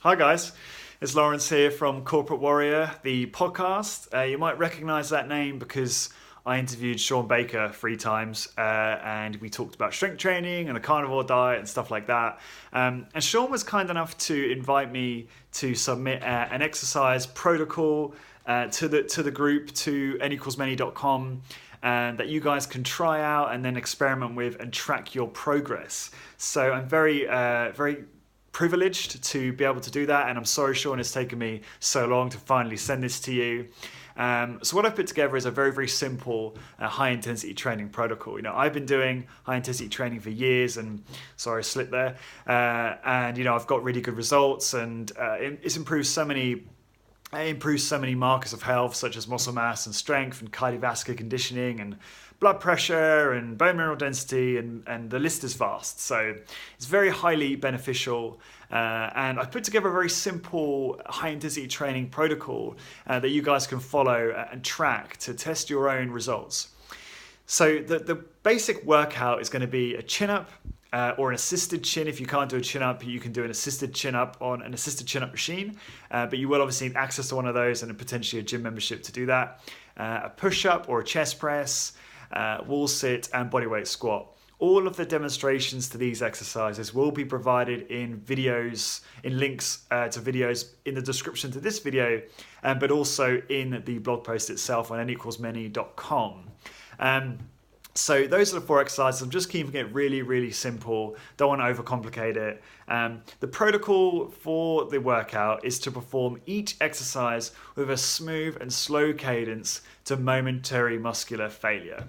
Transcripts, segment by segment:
Hi guys, it's Lawrence here from Corporate Warrior, the podcast. You might recognize that name because I interviewed Sean Baker 3 times and we talked about strength training and a carnivore diet and stuff like that. And Sean was kind enough to invite me to submit an exercise protocol to the group to nequalsmany.com that you guys can try out and then experiment with and track your progress. So I'm very privileged to be able to do that, and I'm sorry, Sean, it's taken me so long to finally send this to you. So what I've put together is a very simple high intensity training protocol. I've been doing high intensity training for years, and sorry, I slipped there. And I've got really good results, and it's improved so many. It improves so many markers of health, such as muscle mass and strength and cardiovascular conditioning and blood pressure and bone mineral density, and the list is vast. So it's very highly beneficial. And I've put together a very simple high intensity training protocol that you guys can follow and track to test your own results. So the basic workout is going to be a chin-up, or an assisted chin. If you can't do a chin-up, you can do an assisted chin-up on an assisted chin-up machine. But you will obviously need access to one of those and potentially a gym membership to do that. A push-up or a chest press, wall sit, and bodyweight squat. All of the demonstrations to these exercises will be provided in videos, in links to videos in the description to this video, but also in the blog post itself on nequalsmany.com. So those are the 4 exercises. I'm just keeping it really simple. Don't want to overcomplicate it. The protocol for the workout is to perform each exercise with a smooth and slow cadence to momentary muscular failure,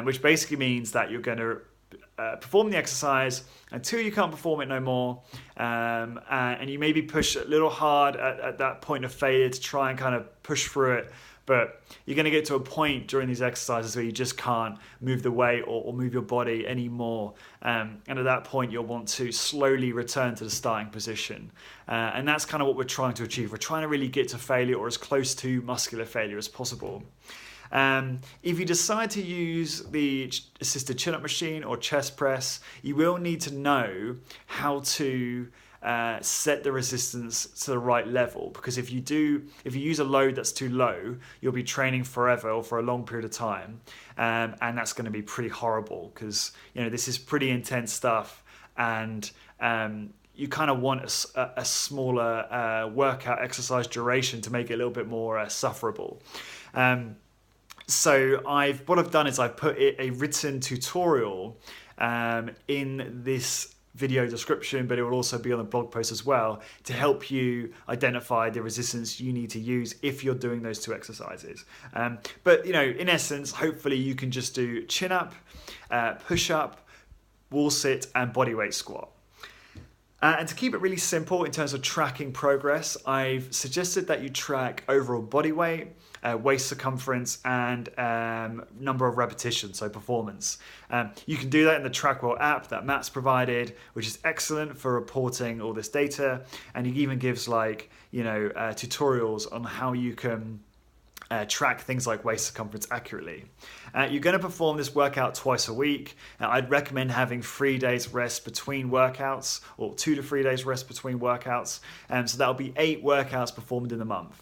which basically means that you're going to perform the exercise until you can't perform it no more, and you maybe push a little hard at that point of failure to try and kind of push through it. But you're going to get to a point during these exercises where you just can't move the weight or move your body anymore. And at that point, you'll want to slowly return to the starting position. And that's kind of what we're trying to achieve. We're trying to really get to failure, or as close to muscular failure as possible. If you decide to use the assisted chin-up machine or chest press, you will need to know how to set the resistance to the right level, because if you use a load that's too low, you'll be training forever or for a long period of time, and that's going to be pretty horrible, because this is pretty intense stuff, and you kind of want a smaller workout exercise duration to make it a little bit more sufferable. So what I've done is I've put a written tutorial in this video description, but it will also be on the blog post as well to help you identify the resistance you need to use if you're doing those 2 exercises. But in essence, hopefully you can just do chin up, push up, wall sit, and bodyweight squat. And to keep it really simple in terms of tracking progress, I've suggested that you track overall body weight, waist circumference, and number of repetitions, so performance. You can do that in the Trackwell app that Matt's provided, which is excellent for reporting all this data. And he even gives tutorials on how you can track things like waist circumference accurately. You're going to perform this workout twice a week. I'd recommend having 3 days rest between workouts, or 2 to 3 days rest between workouts. So that'll be 8 workouts performed in a month.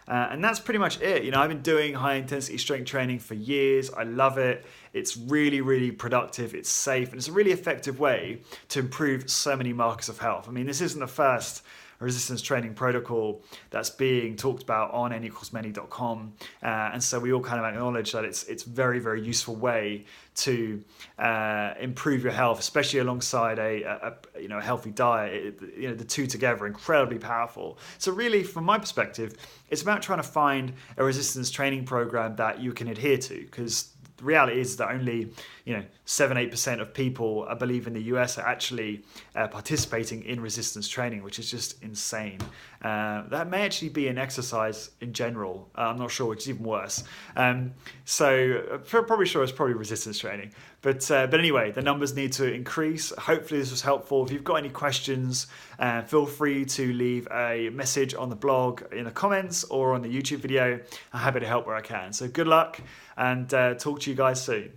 And that's pretty much it. I've been doing high intensity strength training for years. I love it. It's really productive. It's safe, and it's a really effective way to improve so many markers of health. I mean, this isn't the first resistance training protocol that's being talked about on nequalsmany.com, and so we all kind of acknowledge that it's very useful way to improve your health, especially alongside a healthy diet. The 2 together are incredibly powerful. So really, from my perspective, it's about trying to find a resistance training program that you can adhere to, because the reality is that only 7-8% of people, I believe, in the US are actually participating in resistance training, which is just insane. That may actually be an exercise in general. I'm not sure, which is even worse. So probably sure it's probably resistance training. But anyway, the numbers need to increase. Hopefully this was helpful. If you've got any questions, feel free to leave a message on the blog, in the comments, or on the YouTube video. I'm happy to help where I can. So good luck, and talk to you guys soon.